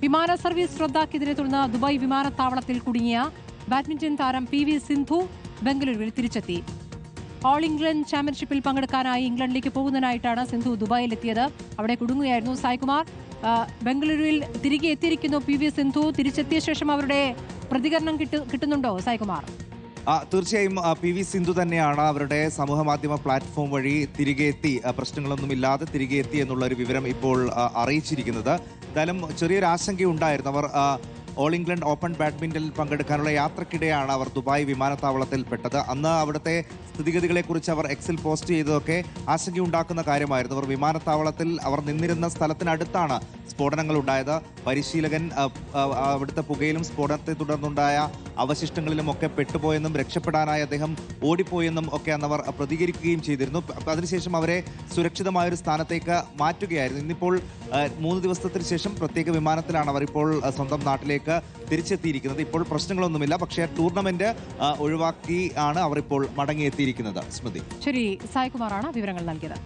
വിമാന സർവീസ് റദ്ദാക്കിയതിനെ തുടർന്ന് ദുബായ് വിമാനത്താവളത്തിൽ കുടുങ്ങിയ ബാഡ്മിന്റൺ താരം PV സിന്ധു ബംഗളൂരുവിൽ തിരിച്ചെത്തി. ഓൾ ഇംഗ്ലണ്ട് ചാമ്പ്യൻഷിപ്പിൽ പങ്കെടുക്കാനായി ഇംഗ്ലണ്ടിലേക്ക് പോകുന്നതിനായിട്ടാണ് സിന്ധു ദുബായിലെത്തിയത്. അവിടെ കുടുങ്ങുകയായിരുന്നു. സായ്കുമാർ, ബംഗളൂരുവിൽ തിരികെ എത്തിയിരിക്കുന്നു PV സിന്ധു. തിരിച്ചെത്തിയ ശേഷം അവരുടെ പ്രതികരണം കിട്ടുന്നുണ്ടോ സായ്കുമാർ? തീർച്ചയായും PV സിന്ധു തന്നെയാണ് അവരുടെ സമൂഹ മാധ്യമ പ്ലാറ്റ്ഫോം വഴി തിരികെ എത്തി, പ്രശ്നങ്ങളൊന്നുമില്ലാതെ തിരികെ എത്തി എന്നുള്ള ഒരു വിവരം ഇപ്പോൾ അറിയിച്ചിരിക്കുന്നത്. എന്തായാലും ചെറിയൊരു ആശങ്കയുണ്ടായിരുന്നു. അവർ ഓൾ ഇംഗ്ലണ്ട് ഓപ്പൺ ബാഡ്മിന്റണിൽ പങ്കെടുക്കാനുള്ള യാത്രക്കിടെയാണ് അവർ ദുബായ് വിമാനത്താവളത്തിൽ പെട്ടത്. അന്ന് അവിടുത്തെ സ്ഥിതിഗതികളെക്കുറിച്ച് അവർ എക്സിൽ പോസ്റ്റ് ചെയ്തതൊക്കെ ആശങ്കയുണ്ടാക്കുന്ന കാര്യമായിരുന്നു. അവർ വിമാനത്താവളത്തിൽ അവർ നിന്നിരുന്ന സ്ഥലത്തിനടുത്താണ് സ്ഫോടനങ്ങൾ ഉണ്ടായത്. പരിശീലകൻ അവിടുത്തെ പുകയിലും സ്ഫോടനത്തെ തുടർന്നുണ്ടായ അവശിഷ്ടങ്ങളിലും ഒക്കെ പെട്ടുപോയെന്നും രക്ഷപ്പെടാനായി അദ്ദേഹം ഓടിപ്പോയെന്നും ഒക്കെ അന്നവർ പ്രതികരിക്കുകയും ചെയ്തിരുന്നു. അതിനുശേഷം അവരെ സുരക്ഷിതമായൊരു സ്ഥാനത്തേക്ക് മാറ്റുകയായിരുന്നു. ഇന്നിപ്പോൾ 3 ദിവസത്തിന് ശേഷം പ്രത്യേക വിമാനത്തിലാണ് അവർ ഇപ്പോൾ സ്വന്തം നാട്ടിലേക്ക് തിരിച്ചെത്തിയിരിക്കുന്നത്. ഇപ്പോൾ പ്രശ്നങ്ങളൊന്നുമില്ല. പക്ഷേ ടൂർണമെന്റ് ഒഴിവാക്കി ആണ് അവർ ഇപ്പോൾ മടങ്ങിയെത്തിയിരിക്കുന്നത്. സ്മൃതി. ശരി, സായ്കുമാറാണ് വിവരങ്ങൾ നൽകിയത്.